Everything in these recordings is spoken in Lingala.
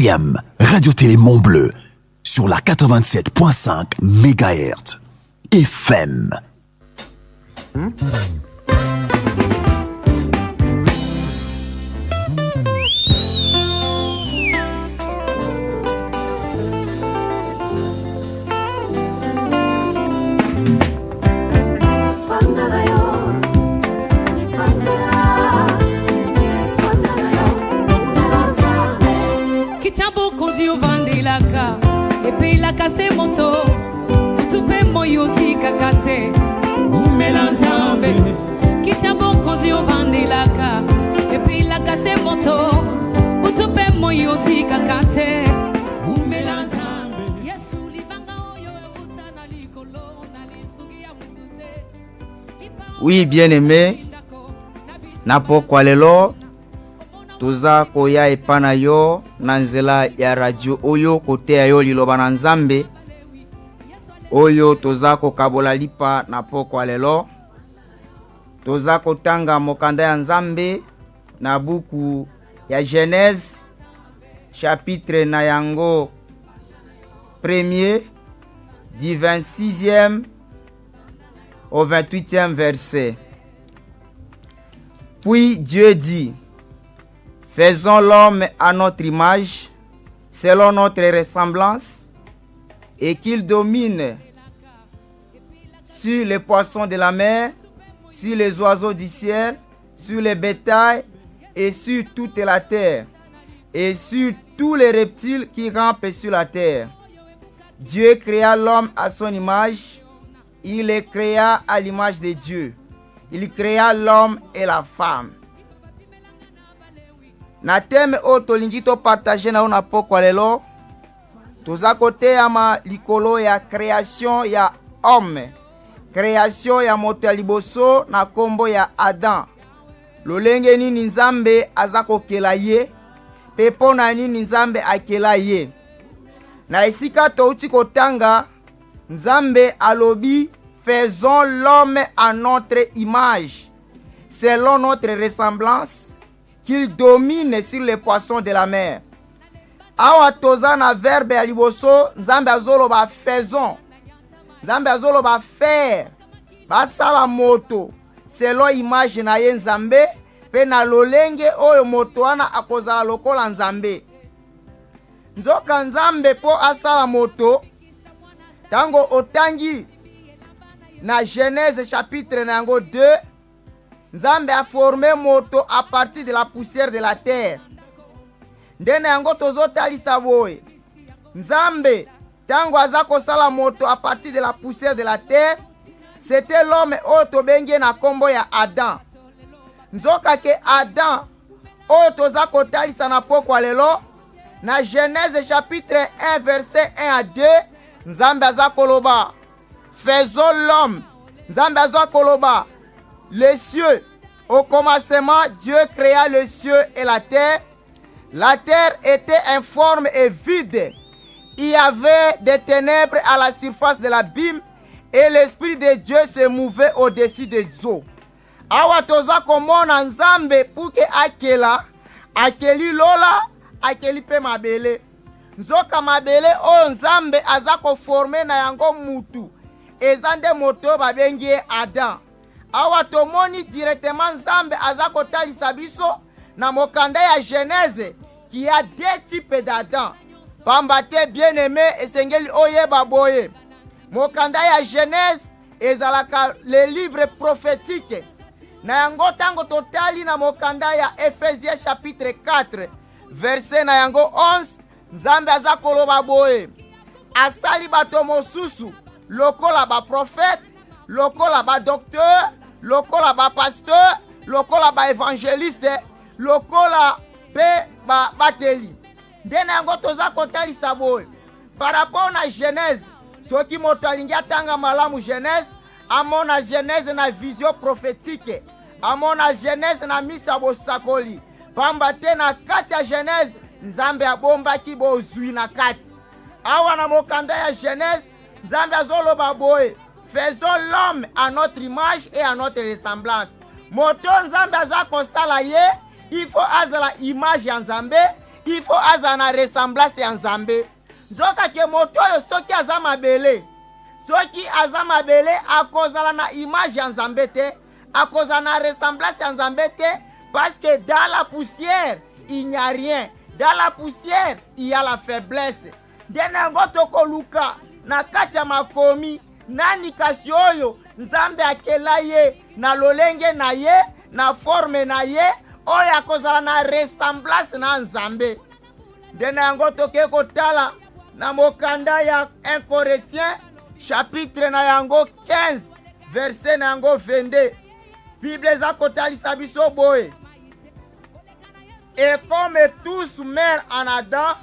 IAM, Radio Télé Mont Bleu, sur la 87.5 MHz. FM. Epi la kase moto utupe moyo si kakate umelanzambe kichabo kozi ovande laka epi la kase moto utupe moyo si kakate umelanzambe Yesu libanga oyo utana likolo na lisugi ya mutute. Oui, bien-aimé, napo kwa lelo toza koya epana yo na nzela ya radio oyo kote ya yo liloba na Nzambe oyo toza kokabola lipa na pokwa lelo. Toza kotanga mokanda ya Nzambe na buku ya Genèse chapitre na yango premier du 26e au 28e verset. Puis Dieu dit: faisons l'homme à notre image, selon notre ressemblance, et qu'il domine sur les poissons de la mer, sur les oiseaux du ciel, sur les bétails et sur toute la terre, et sur tous les reptiles qui rampent sur la terre. Dieu créa l'homme à son image, il les créa à l'image de Dieu. Il créa l'homme et la femme. Na teme o tolingi to partager na ona pokwa lelo toza kote ama likolo ya création ya homme, création ya moto ya liboso na kombo ya Adam. Lolenge nini Nzambe azako kela ye pepo na nini Nzambe akela ye. Na esika touti kotanga Nzambe alobi faisons l'homme à notre image selon notre ressemblance, qu'il domine sur les poissons de la mer. Awa toza na verbe ya liboso Nzambe azoloba faisons. Nzambe azoloba faire. Basala moto selon image na ye Nzambe pe na lolenge oyo moto wana akozala lokola Nzambe. Nzoka Nzambe po asala moto tango otangi na Genèse chapitre na yango 2, Nzambe a formé moto à partir de la poussière de la terre. Ndene yango tozotalisa boye. Nzambe tango azako sala moto à partir de la poussière de la terre, c'était l'homme oyo tobenge na kombo ya Adam. Nzoka ke Adam oyo tozako talisa na pokwa lelo na Genèse chapitre 1 verset 1 à 2, Nzambe azako loba faisons l'homme. Nzambe azako loba les cieux. Au commencement, Dieu créa les cieux et la terre. La terre était informe et vide. Il y avait des ténèbres à la surface de l'abîme et l'Esprit de Dieu se mouvait au-dessus des eaux. Awa toza komona Nzambe puke akela, akeli lola, akeli pe mabele. Nzoka mabele o Nzambe azako forme na yango mutu. Ezande moto babengi Adam. Awa tomoni directement Nzambe azako talisa biso na mokanda ya Genèse qui a deux types d'Adam. Pambate bien-aimé esengeli oyeba boye. Mokanda ya Genèse ezalaka le livre prophétique. Na yango tango totali na mokanda ya Ephésiens chapitre 4 verset na yango 11, Nzambe azako loba boye. Asali bato mosusu lokola ba prophète, lokola ba docteur, lokola ba pasteur, lokola ba évangéliste, lokola pe ba bateli. Ndena yango toza kotalisa boye. Par rapport na Genèse, soki moto alingi atanga malamu Genèse, amona Genèse na vision prophétique, amona Genèse na misa bosakoli. Pamba te na kati ya Genèse, Nzambe abombaki bozwi na kati. Awa na mokanda ya Genèse, Nzambe azoloba boye. Faisons l'homme à notre image et à notre ressemblance. Moto Nzambe aza kosala ye, il faut azala image ya Nzambe, il faut aza na ressemblance ya nzambe. Nzoka ke moto oyo soki aza mabele, soki aza mabele akozala na image ya nzambe te, akozala na ressemblance ya nzambe te, parce que dans la poussière il n'y a rien. Dans la poussière il y a la faiblesse. Ndena yango tokoluka na kati ya makomi nani kasi oyo nzambe akela ye na lolenge na ye na forme na ye oyo akozala na ressemblance na nzambe. Ndena yango toke kotala na mokanda ya 1 Corinthiens chapitre na yango 15 verset na yango 22. Bible eza kotalisa biso boye. Et comme tous meurent en Adam,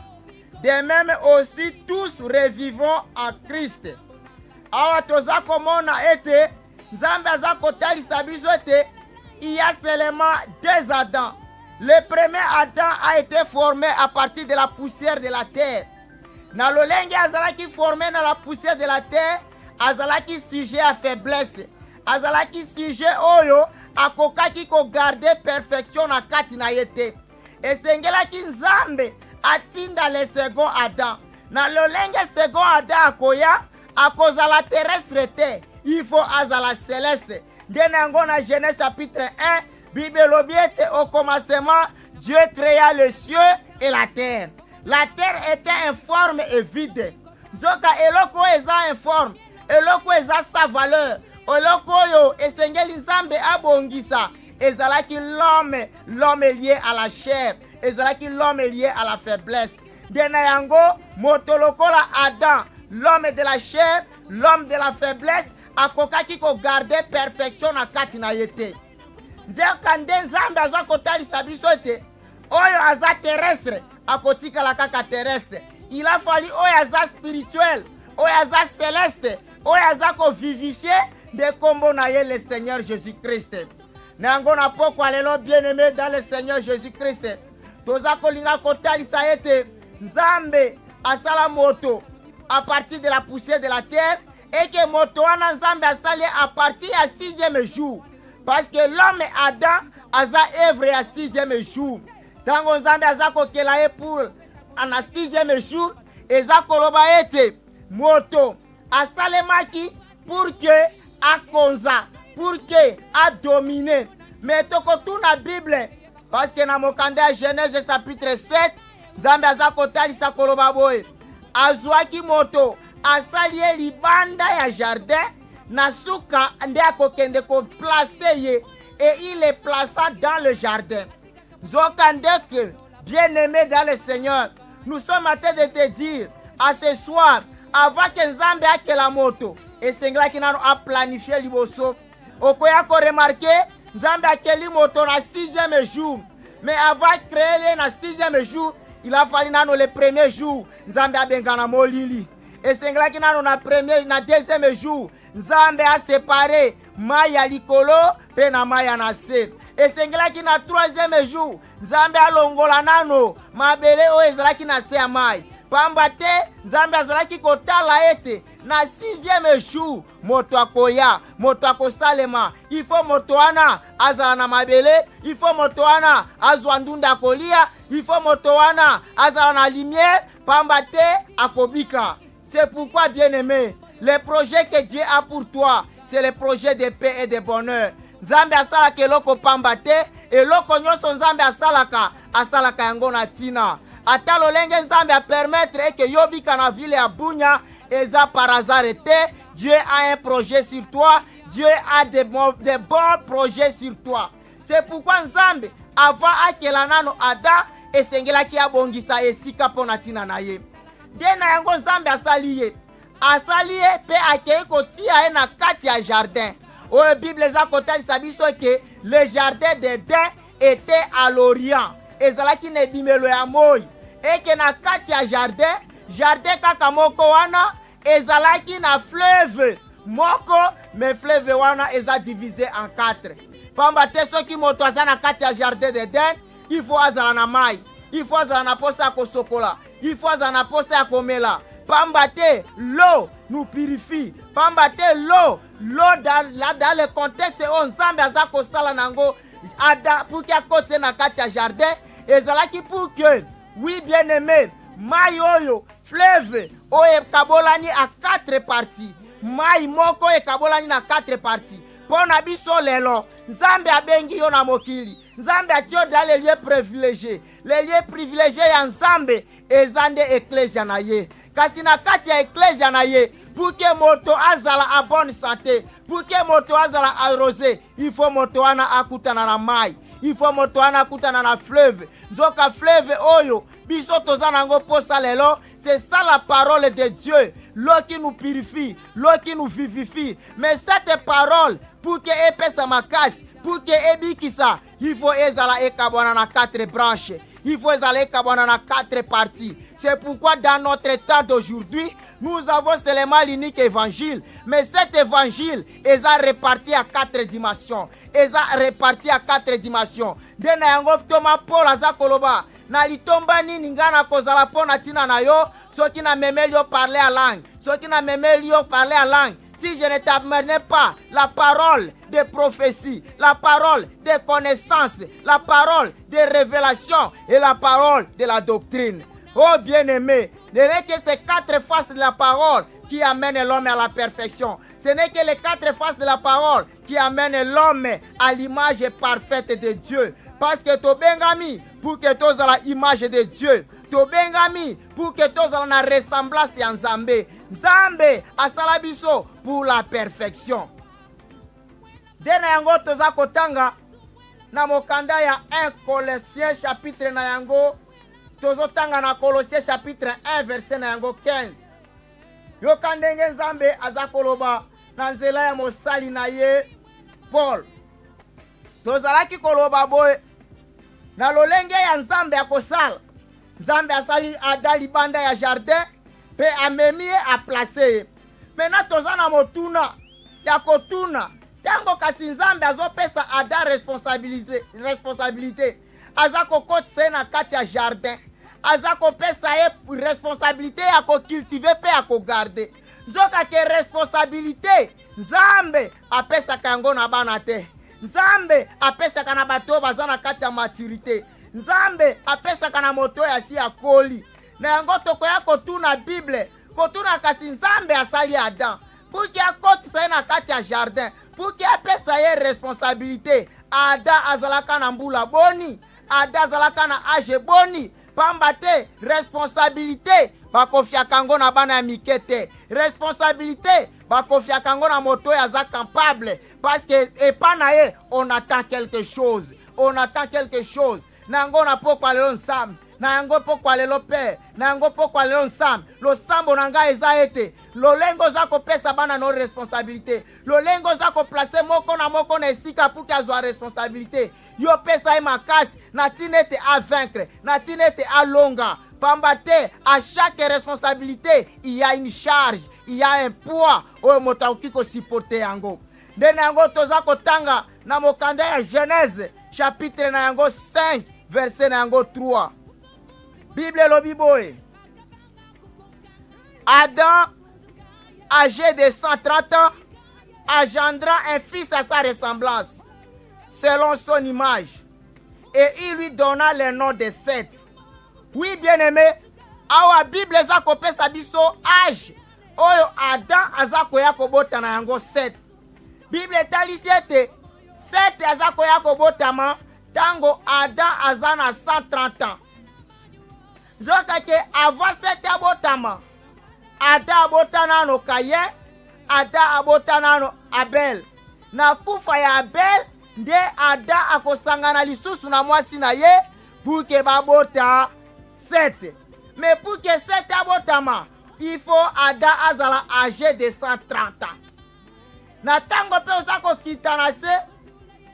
de même aussi tous revivons en Christ. Awa toza komona ete nzambe aza kotalisa biso ete il y a seulement 2 Adams. Le premier Adam a été formé à partir de la poussière de la terre. Na lolenge azalaki formé dans la poussière de la terre, azalaki sujet à faiblesse. Azalaki sujet oyo akokaki ko garder perfection na kati na yete. Esengelaki nzambe atinda le second Adam. Na lolenge second Adam akoya akozala terrestre te, il faut azala céleste. Denango na Genèse chapitre 1, Bible lobi ete au commencement Dieu créa les cieux et la terre. La terre était informe et vide. Zoka eloko eza informe, eloko eza sa valeur. Eloko yo esengeli nzambe abongisa. Ezalaki l'homme est lié à la chair. Ezalaki l'homme est lié à la faiblesse. Dena yango motolokola Adam, l'homme de la chair, l'homme de la faiblesse, akokaki ko garder perfection na kati na yete. Nzeka nde nzambe aza kotalisa biso ete oyo aza terrestre akotika la kaka terrestre. Il a fallu oyo aza spirituel, oyo aza céleste, oyo aza ko vivifier de kombo na ye le Seigneur Jésus-Christ. Nango na pokwa lelo bien-aimé dans le Seigneur Jésus-Christ. Toza kolinga kotalisa ete nzambe asala moto à partir de la poussière de la terre et que moto wana nzambe asali à partir du 6e jour. Parce que l'homme Adam aza œuvre à 6e jour. Tango nzambe aza kokela ye pour na 6e jour, eza koloba ete moto asalemaki pour que akonza, pour que a dominé. Mais tokotu na Bible, parce que na mokanda Genèse chapitre 7, nzambe aza kotalisa koloba boye. Azwaki moto asali ye libanda ya jardin na suka nde akokende ko placer ye et il le plaça dans le jardin. Zokandeke, bien-aimé dans le Seigneur, nous sommes en train de te dire à ce soir, avant que nzambe akela moto, et sengla ki nano a planifié liboso. Okoya ko remarquer, nzambe akeli moto na 6e jour. Mais avant de créer na 6e jour, il a fallu nano le premier jour, nzambe a bengana molili. Et sengla ki nano na premier, na 2e jour, nzambe a séparé maya likolo pe na maya na se. Et sengla ki na 3e jour, nzambe a longola nano mabele o ezalaki na se ya mai. Pamba te nzambe azalaki kotala ete na 6e jour moto akoya, moto akosalema. Il faut moto wana azala na mabele, il faut moto wana azwa ndunda kolia, il faut moto wana azala na lumière, pamba te akobika. C'est pourquoi, bien-aimé, le projet que Dieu a pour toi, c'est le projet de paix et de bonheur. Nzambe asalaka eloko pamba te, eloko nyonso nzambe asalaka yango na tina. Ata lolenge nzambe a permettre que yobika na ville ya Bunya eza par hasard te. Dieu a un projet sur toi. Dieu a de bons projets sur toi. C'est pourquoi nzambe avant akela nano Ada esengelaki abongisa esika pona tina na ye. Dena yango nzambe asali ye pe akei kotia ye na kati ya jardin. Oyo Bible eza kotalisa biso ke le jardin d'Éden était à l'Orient. Ezalaki na ebimelo ya moi. Eke na kati ya jardin kaka moko wana ezalaki na fleuve moko, mais fleuve wana eza divisé en 4. Pamba te soki moto aza na kati ya jardin d'Éden, il faut azala na mai, il faut azala na posa ya kosokola, il faut azala na posa ya komela. Pamba te l'eau nous purifie. Pamba te l'eau dans le contexte où nzambe aza kosala nango ada pour que akote na kati ya jardin ezalaki pour que Oui, bien-aimé, mai oyo, fleuve, oyo kabolani à 4 parties. Mai moko e kabolani na 4 parties. Pona biso lelo, Nzambe abengi yo na mokili. Nzambe atio dans les lieux privilégiés. Les lieux privilégiés ya Nzambe ezande ecclesia na ye. Kasi na kati ya ecclesia na ye, pour que moto azala a bonne santé, pour que moto azala arrosé, il faut moto wana akutana na mai. Il faut moto wana akutana na fleuve. Nzoka fleuve oyo, biso toza nango posa lelo, c'est ça la parole de Dieu. L'eau qui nous purifie, l'eau qui nous vivifie. Mais cette parole, pour que épesse ma casse, pour que ebikisa, il faut ezala ekabwana na 4 branches. Il faut ezala ekabwana na 4 parties. C'est pourquoi dans notre temps d'aujourd'hui, nous avons seulement l'unique évangile. Mais cet évangile est réparti à 4 dimensions. Est réparti à 4 dimensions. Dena yango Thomas Paul azakoloba. Na litomba nini ngana kozala pona tina na yo, soki na memeli yo parler à langue, soki na memeli yo parler à langue. Si je ne t'amenais pas la parole de prophétie, la parole de connaissance, la parole de révélation et la parole de la doctrine. Oh bien-aimé, ce n'est que ces 4 faces de la parole qui amènent l'homme à la perfection. Ce n'est que les 4 faces de la parole qui amènent l'homme à l'image parfaite de Dieu. Parce que to bengami pour que tu aies l'image de Dieu. To bengami pour que tu aies la ressemblance à Nzambe. Nzambe asala biso pour la perfection. Dena yango toza kotanga na mokanda ya 1 Colossiens chapitre na yango. Tozo tanga na Colossiens chapitre 1 verset na yango 15. Yokandenge Nzambe azakoloba na nzela ya mosali na ye Paul. Tozalaki koloba boye na lolenge ya Nzambe ya kosala. Nzambe asali ada libanda ya jardin pe amemi a placer. Maintenant toza na motuna ya kotuna. Tango kasi Nzambe azopesa ada responsabilité. Azako kotse na kati ya jardin. Azako pesa ye responsabilité ya ko cultiver pe ya ko garder. Zoka ke responsabilité Nzambe apesa kango na bana te. Nzambe apesa kana bato bazana kati ya maturité. Nzambe apesa kana moto ya si akoli. Na yango toko ya kotuna Bible, kotuna kasi Nzambe asali Adam. Pour ki akoti sa na kati ya jardin, pour ki apesa ye responsabilité. Ada azalaka na mbula boni, Ada azalaka na age boni. Pamba te responsabilité bakofia kango na bana ya mikete. Responsabilité bakofia kango na moto ya za capable. Parce que epanaye on attend quelque chose. On attend quelque chose. Nango na pokwa lelo nsam. Nango pokwa lelo père. Nango pokwa lelo nsam. Lo sambo nanga eza ete. Lolengo za kopesa bana no responsabilité. Lolengo za ko placer moko na esika pour que azwa responsabilité. Yo pesa makasi na tinete à vaincre. Na tinete à longa. Pambate, à chaque responsabilité, il y a une charge, il y a un poids. Oyo motaoki ko supporter yango. Ndene yango toza kotanga na mokanda ya Genèse chapitre na yango 5 verset na yango 3. Bible lobi boye. Adam, âgé de 130 ans, engendra un fils à sa ressemblance, selon son image, et il lui donna le nom de Seth. Oui, bien-aimé, awa Bible zako pesa biso âge oyo Adam azako ya kobota na yango Seth. Bible etalisi ete Seth azako ya kobotama tango Adam azana 130 ans. Zoka ke avant Seth abotama, Adam abotana no Kayen, Adam abotana no Abel. Na kufa ya Abel nde Adam akosangana lisusu na mwasi na ye pour que babota Seth. Mais pour que Seth abotama, il faut Adam azala âgé de 130 ans. Na tango pe osako kitana se,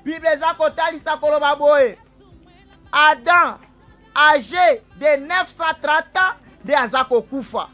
Bible zako talisa koloba boye. Adam âgé de 930 ans de azako kufa.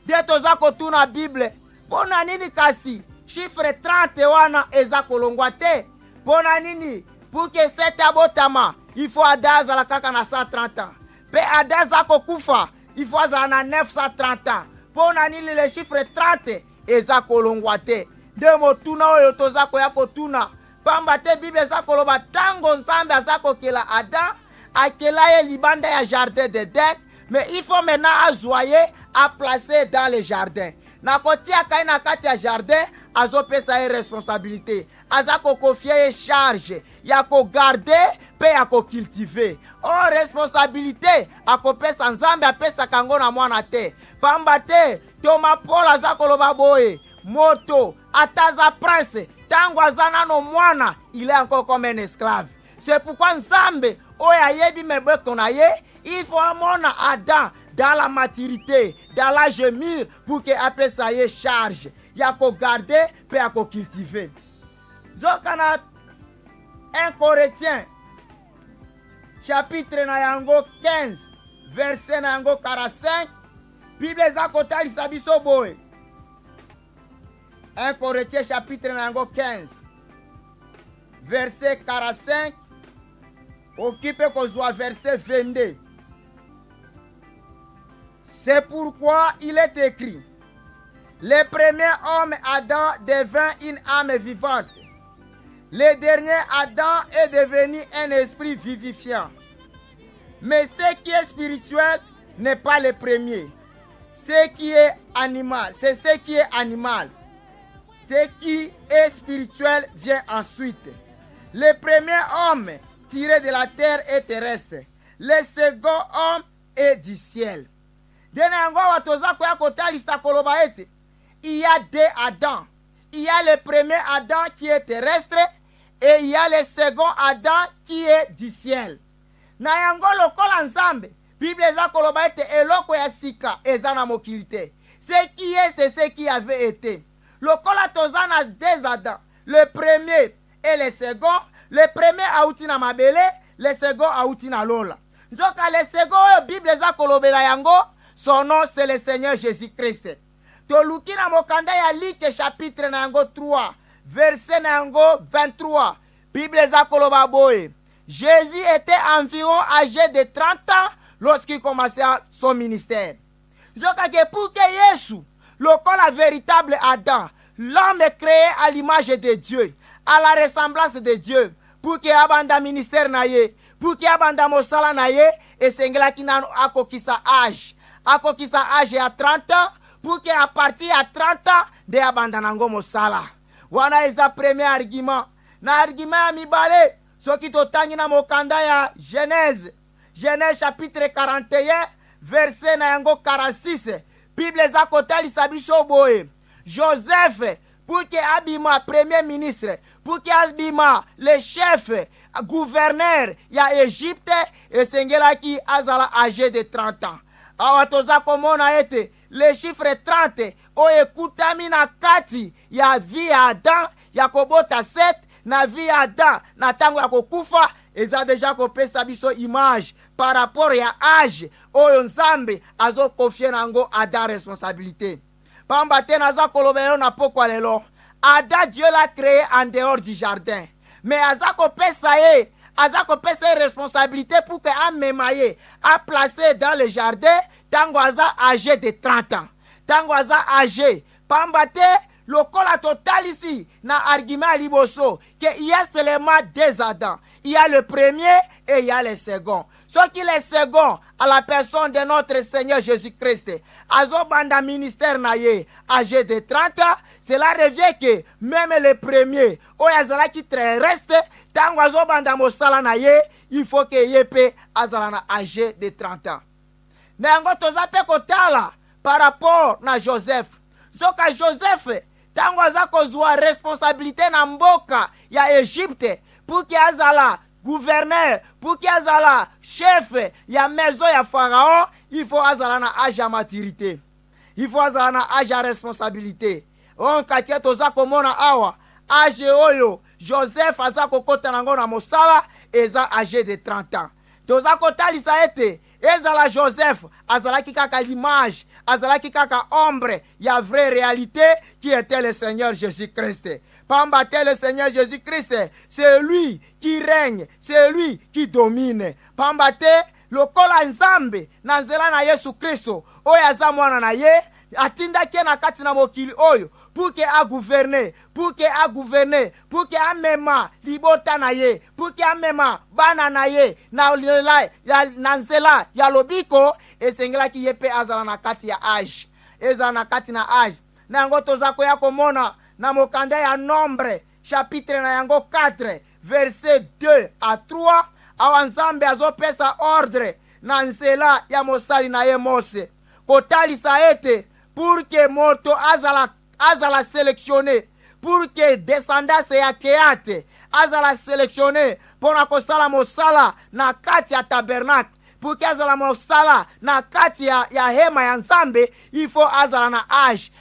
De tozako tuna Bible. Pona nini kasi chiffre 30 wana ezako longwa te. Pona nini pour que Seth abotama, il faut Adam azala kaka na 130 ans. Pe Adam zako kufa, il faut azala na 930 ans. Pona nini le chiffre 30 ezako longwa te. De motuna oyo tozako ya kotuna. Pamba te Bible zako loba tango Nzambe azako kela Adam, akela ye libanda ya jardin d'Eden, Mais il faut maintenant azoyer à placer dans le jardin. Na kotia kai na kati ya jardin azopesa ye responsabilité. Aza ko confier charge ya ko garder pe ya ko cultiver. O responsabilité akopesa nzambe apesa kango na mwana te. Pamba te Thomas Paul aza koloba boye moto ataza prince tango aza nano mwana il est encore comme un esclave. C'est pourquoi nzambe oya yebi mebeko na ye il faut amona Adam dans la maturité, dans l'âge mûr, pour que après ça y charge. Il y a qu'à garder, puis il y a qu'à cultiver. Zokana 1 Corinthiens, chapitre 15, verset 45, Bible zakota isabiso boy. 1 Corinthiens chapitre 15, verset 45, occupe kozwa verset 22. C'est pourquoi il est écrit, le premier homme Adam devint une âme vivante. Le dernier Adam est devenu un esprit vivifiant. Mais ce qui est spirituel n'est pas le premier. Ce qui est animal, c'est ce qui est animal. Ce qui est spirituel vient ensuite. Le premier homme tiré de la terre est terrestre. Le second homme est du ciel. Il y a deux Adam. Il y a le premier Adam qui est terrestre et il y a le second Adam qui est du ciel. Na yango lokola nzambe, Bible eza koloba ete eloko ya sika eza na mokili te. Ce qui est, c'est ce qui avait été. Lokola tozana deux Adam, le premier et le second. Le premier auti na mabele, le second auti na lola. Nzoka le second, Bible eza kolobela yango, son nom c'est le Seigneur Jésus-Christ. Toluki na mokanda ya Luc chapitre na yango 3, verset na yango 23. Bible eza koloba boye. Jésus était environ âgé de 30 ans lorsqu'il commençait son ministère. Zoka ke pour que Yesu, lokola véritable Adam, l'homme est créé à l'image de Dieu, à la ressemblance de Dieu, pour que abanda ministère na ye, pour que abanda mosala na ye, et sengela ki na akokisa âge. Akokisa âge à 30 ans, pour que à partir à 30 ans, de abanda nango mosala. Wana eza premier argument. Na argument ya mibale, soki totangi na mokanda ya Genèse. Genèse chapitre 41, verset na yango 46. Bible za kotalisa biso boye. Joseph, pour que abima premier ministre, pour que abima le chef, gouverneur ya Égypte, et sengela ki azala âgé de 30 ans. Awa toza komona ete, le chiffre 30, o ekutami na kati ya vie ya Adam, ya kobota 7, na vie ya Adam, na tango ya kokufa, eza deja kopesa biso image, par rapport ya âge, oyo nzambe, azo konfie nango Adam responsabilité. Pamba te naza kolobelo na pokwa lelo, Adam Dieu l'a créé en dehors du jardin. Mais aza kopesa ye, aza kopesa responsabilité pour que amemaye, a placé dans le jardin, tango aza âgé de 30 ans. Tango aza âgé, pamba te, lokola total ici, na argument liboso, que il y a seulement deux Adam. Il y a le premier et il y a le second. Ce qui est le second, à la personne de notre Seigneur Jésus-Christ, azo banda ministère na ye, âgé de 30 ans, cela revient que même le premier, oyazala qui reste, tango azo banda mosala na ye, il faut que yepe azala na âgé de 30 ans. Nango tozape kotala par rapport na Joseph. Soka Joseph, tango aza kozwa responsabilité na mboka ya Égypte, pour qu'il azala gouverneur, pour qu'il azala chef ya maison ya Pharaon, il faut azala na âge ya maturité. Il faut azala na âge ya responsabilité. On kake toza komona awa, âge oyo, Joseph aza kokota nango na mosala, eza âgé de 30 ans. Toza kotalisa ete, ezala Joseph, azala ki kaka l'image, azala ki kaka ombre, ya vraie réalité qui était le Seigneur Jésus-Christ. Pambate le Seigneur Jésus-Christ, c'est lui qui règne, c'est lui qui domine. Pambate, lokola nzambe, na nzela na Yesu Kristo, oyo aza mwana na ye, atindaki ye na kati na mokili oyo pour que agouverne, pour que agouverne, pour que amema libota na ye, pour que amema bana na ye na nzela ya lobiko, esengelaki ye mpe azala na kati ya age, ezala na kati na age. Na yango toza koya komona na mokanda ya Nombre chapitre na yango 4 verset 2 à 3, awa Nzambe azopesa ordre na nzela ya mosali na ye Mose kotalisa ete pour que moto azala sélectionné, pour que descendance ya Keate azala sélectionné pona kosala mosala na kati ya tabernacle, pour que azala mosala na kati ya hema ya Nzambe, il faut azala na âge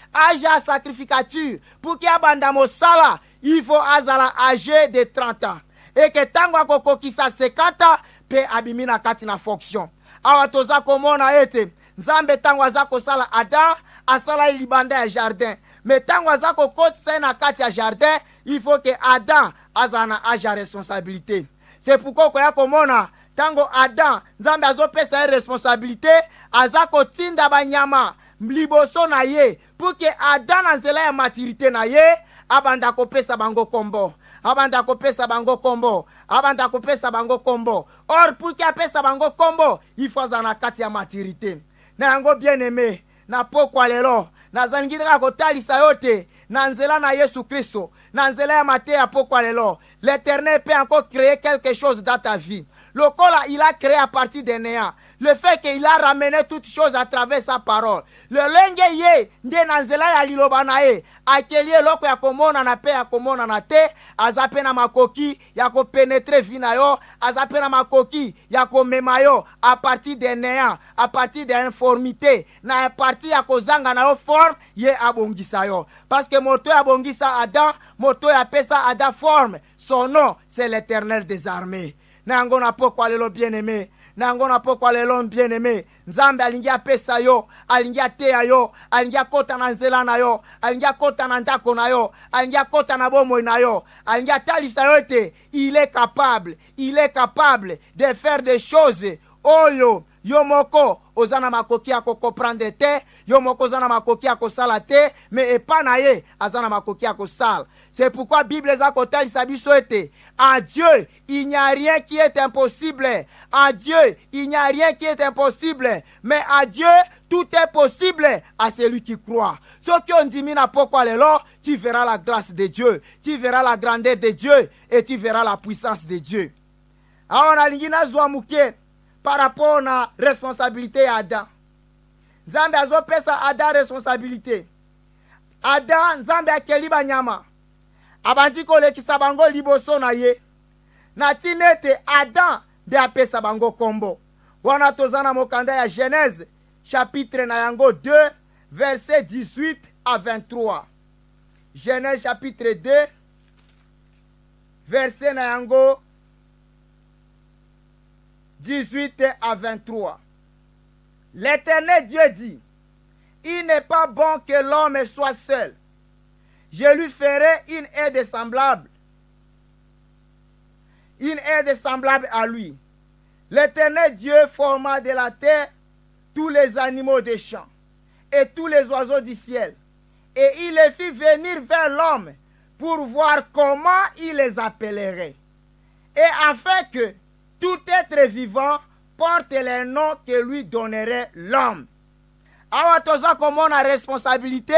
ya sacrificature. Pour que abanda mosala, il faut azala âgé de 30 ans, et que tango akokokisa 50 ans pe abimi na kati na fonction. Awa toza komona ete Nzambe tango aza kosala Adam asala libanda ya jardin, mais tango aza kokotisa na kati ya jardin, il faut que Adam azala na âge ya responsabilité. C'est pourquoi koya komona tango Adam Nzambe azopesa responsabilité, aza kotinda banyama liboso na ye pour que Adam na nzela ya maturité na ye abanda kopesa bango kombo, abanda kopesa bango kombo, abanda kopesa bango kombo. Or pour que apesa bango kombo, il faut azala na kati ya maturité. Na yango bien aimé, na pokwa lelo nazangidaka kotalisa yote na nzela na Yesu Kristo, na nzela ya Mateya pokwa lelo. L'Éternel peut encore créer quelque chose dans ta vie. Le Kola, il a créé à partir des néants. Le fait qu'il a ramené toutes choses à travers sa parole. Le lenge ye, nde na nzela ya liloba na ye, akelie loko ya komona na pe ya komona na te, azape na makoki ya ko pénétrer vina yo, azape na makoki ya ko mema yo à partir des néants, à partir des informités, na partir ya kozanga na yo forme, ye abongisa yo. Parce que moto ya bongisa Adam, moto ya pesa Adam forme, son nom c'est l'Éternel des armées. Nango na pokwa lelo bien-aimé, nango na pokwa lelo bien-aimé, Nzambe alingi apesa yo, alingi ateya yo, alingi akota na nzela na yo, alingi akota na ndako na yo, alingi akota na bomoi na yo, alingi atalisa yo ete il est capable de faire des choses oyo yo moko ozana makoki ya comprendre te, yo moko ozana makoki ya kosala te, mais epa na ye azana makoki ya kosala. C'est pourquoi Bible eza kotalisa biso ete en Dieu il n'y a rien qui est impossible. En Dieu il n'y a rien qui est impossible, mais à Dieu tout est possible à celui qui croit. Ceux qui ont dit mina pokwa lelo, tu verras la grâce de Dieu, tu verras la grandeur de Dieu et tu verras la puissance de Dieu. Aona lingina zwa muke par rapport à la responsabilité à Adam. Nzambe azopesa Adam responsabilité. Adam Nzambe akeli banyama, abandi kolekisa bango liboso na ye, na tinete Adam de apesa bango kombo. Wana tozana mokanda ya Genèse chapitre na yango 2 verset 18 à 23. Genèse chapitre 2 verset na yango 18 à 23. L'Éternel Dieu dit: il n'est pas bon que l'homme soit seul. Je lui ferai une aide semblable. Une aide semblable à lui. L'Éternel Dieu forma de la terre tous les animaux des champs et tous les oiseaux du ciel. Et il les fit venir vers l'homme pour voir comment il les appellerait. Et afin que tout être vivant porte les noms que lui donnerait l'homme. Awa toza komona responsabilité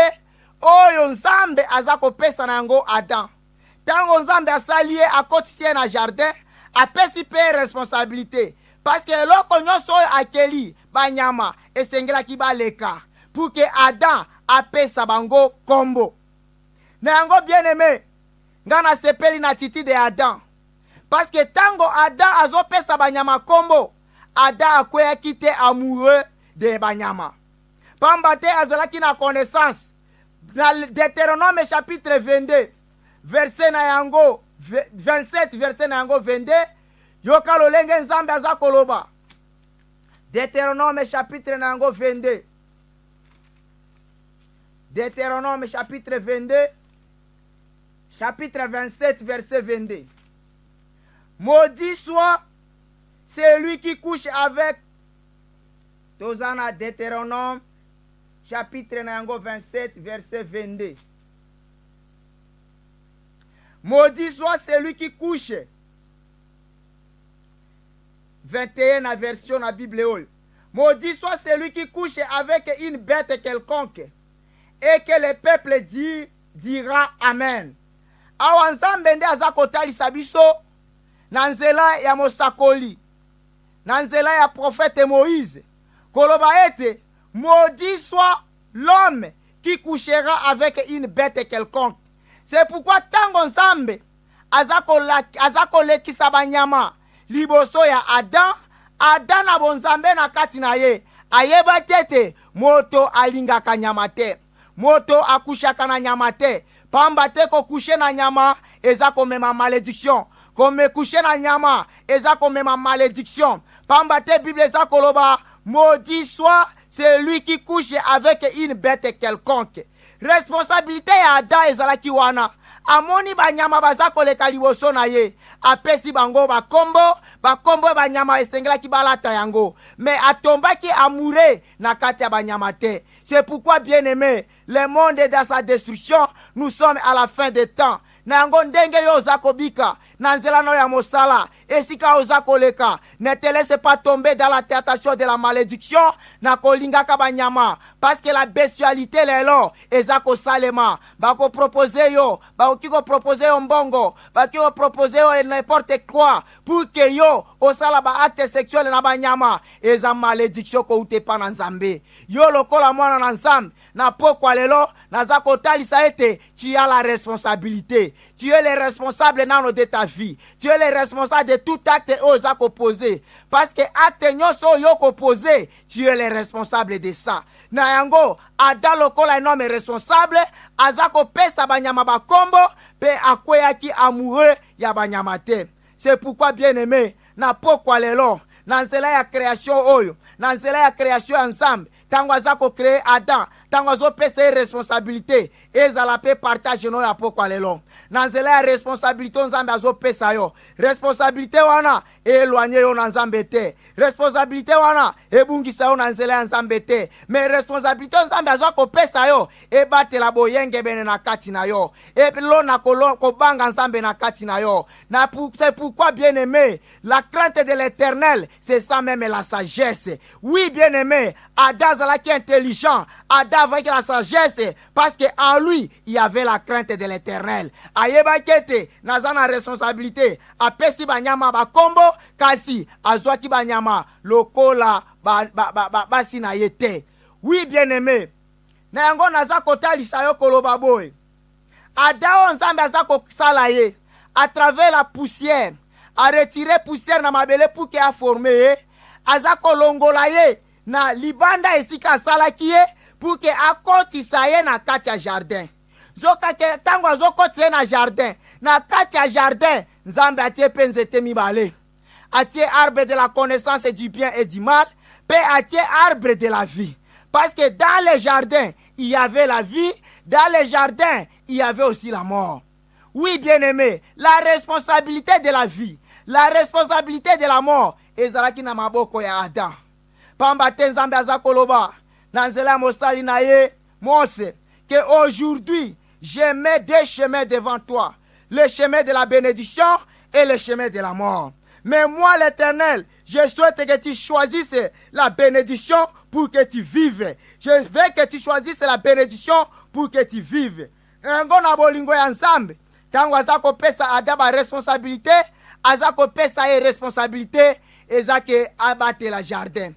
oyo Nzambe aza kopesa na yango Adam. Tango Nzambe asali ye akotisi na jardin, apesi pe responsabilité. Parce que loko nyonso oyo akeli banyama esengelaki baleka pour que Adam apesa bango kombo. Na yango bien aimé, ngana sepeli na titi de Adam. Parce que tango Adam azopesa banyama kombo, Adam akwea kite amoureux de banyama. Pambate azalaki na connaissance. Dans Deutéronome chapitre 22, verset na yango 27, verset na yango 22, yoka lolenge Nzambe aza koloba. Deutéronome chapitre na yango 22. Deutéronome chapitre 22, chapitre 27, verset 22. Maudit soit celui qui couche avec Tozana Deutéronome chapitre na yango 27 verset 22. Maudit soit celui qui couche. 21 na version na Bible. Maudit soit celui qui couche avec une bête quelconque, et que le peuple dira Amen. Awa Nzambe nde aza kotalisa biso na nzela ya mosakoli, na nzela ya prophète Moïse, koloba ete maudit soit l'homme qui couchera avec une bête quelconque. C'est pourquoi tango Nzambe aza kolekisa banyama liboso ya Adam na bonzambe na kati na ye, ayeba tete moto alingaka nyama te, moto akushaka na nyama te, pamba te kokushe na nyama eza komema malédiction, komekushe na nyama eza komema malédiction, pamba te Bible eza koloba maudit soit celui qui couche avec une bête quelconque. Responsabilité ya Adam ezalaki wana, amoni banyama baza koleka liboso na ye, apesi bango bakombo banyama esengelaki balata yango, mais atombaki amoureux na kati ya banyama te. C'est pourquoi, bien aimé, le monde est dans sa destruction, nous sommes à la fin des temps. Na yango ndenge yo oza kobika na nzela no ya mosala, esika oza koleka, ne te laisse pas tomber dans la tentation de la malédiction na kolingaka banyama, parce que la bestialité lelo eza kosalema, bako proposer yo, bako proposer yo mbongo, bako proposer yo n'importe quoi pour que yo osala ba acte sexuel na banyama, eza malédiction ko utepa na Nzambe. Yo lokola mwana na Nzambe na pokwa lelo naza kotalisa ete tu as la responsabilité. Tu es le responsable de ta vie. Tu es le responsable de tout acte oza koposer. Parce que acte nyonso yo koposer, tu es le responsable de ça. Na yango Adam lokola un homme responsable, aza kopesa banyama bakombo pe akweyaki amoureux ya banyama te. C'est pourquoi, bien aimé, na pokwa lelo na nzela ya création oyo, na nzela ya création ensemble, tango aza ko créer Adam, tango azo pesa responsabilité, ezala pe partage no ya pokwa lelo. Na nzela ya responsabilité Nzambe azo pesa yo. Responsabilité wana éloigné yo na Nzambe te. Responsabilité wana ebungisa yo na nzela ya Nzambe te. Mais responsabilité Nzambe azo ko pesa yo ebatela boyenge bene na kati na yo. Epelo na kobanga Nzambe na kati na yo. C'est pourquoi, bien aimé, la crainte de l'Éternel, c'est ça même la sagesse. Oui, bien aimé, Adam zalaki intelligent, Adam avec la sagesse, parce que en lui il y avait la crainte de l'Éternel. Ayeba kete nazana responsabilité, apesi banyama bakombo kasi azwaki banyama lokola basi na yete. Oui, bien aimé, na yango naza kotalisa yo koloba boy, Adam Nzambe aza kosala ye à travers la poussière, a retiré poussière na mabele pour que a formé, aza kolongola ye na libanda esika salaki ye pour que akotisa ye na kati ya jardin. Zoka ke tango azokotisa ye na jardin, na kati ya jardin Nzambe atie pe nzete mibale, atie arbre de la connaissance du bien et du mal, pe atie arbre de la vie. Parce que dans le jardin il y avait la vie, dans le jardin il y avait aussi la mort. Oui, bien aimé, la responsabilité de la vie, la responsabilité de la mort ezalaki na maboko ya Adam. Pamba te Nzambe aza koloba na nzela mosali na ye Mose que aujourd'hui je mets deux chemins devant toi, le chemin de la bénédiction et le chemin de la mort. Mais moi, l'Éternel, je souhaite que tu choisisses la bénédiction pour que tu vives. Je veux que tu choisisses la bénédiction pour que tu vives. Ngo na bolingo ya Nzambe, tango aza kopesa Adam ba responsabilité, aza kopesa ye responsabilité ezake abate la jardin.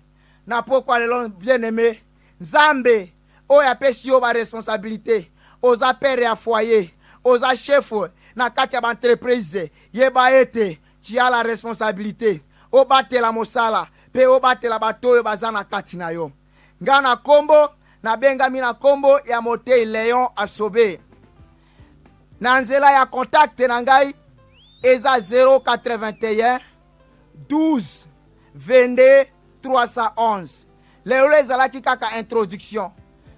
Na pokwa lelo, bien aimé, Nzambe oya pesi yo ba responsabilité, oza père ya foyer, oza chef na kati ya entreprise, yeba ete tu as la responsabilité obate la mosala pe obate la bato baza na kati na yo. Nga na kombo na bengami na kombo ya Motei Léon Asobe. Na nzela ya contact na ngai eza 081 12 22 311. Lelo ezalaki kaka introduction,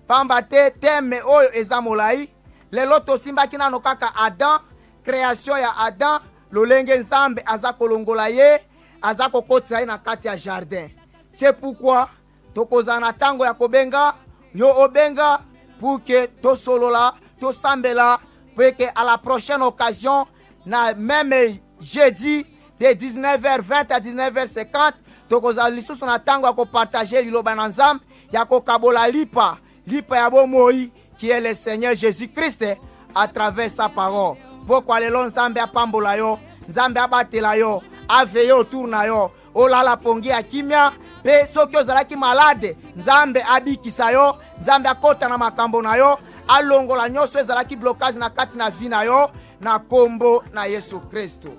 pamba te teme oyo eza molai. Lelo tosimbaki nano kaka Adam, création ya Adam, lolenge Nzambe aza kolongola ye, aza kokotisa ye na kati ya jardin. C'est pourquoi tokozana tango ya kobenga yo obenga pour que to solola to sambela pour que à la prochaine occasion na même jeudi de 19h20 à 19h50 tokozala lisusu na tango ya kopartage liloba na Nzambe ya kokabola lipa ya bomoi qui est le Seigneur Jésus-Christ à travers sa parole. Pourquoi lelo Nzambe apambola yo, Nzambe abatela yo, aveye autour na yo, olala pongi ya kimia, pe soki ozalaki malade, Nzambe abikisa yo, Nzambe akota na makambo na yo, alongola nyonso ezalaki blocage na kati na vie na yo, na kombo na Yesu Kristo.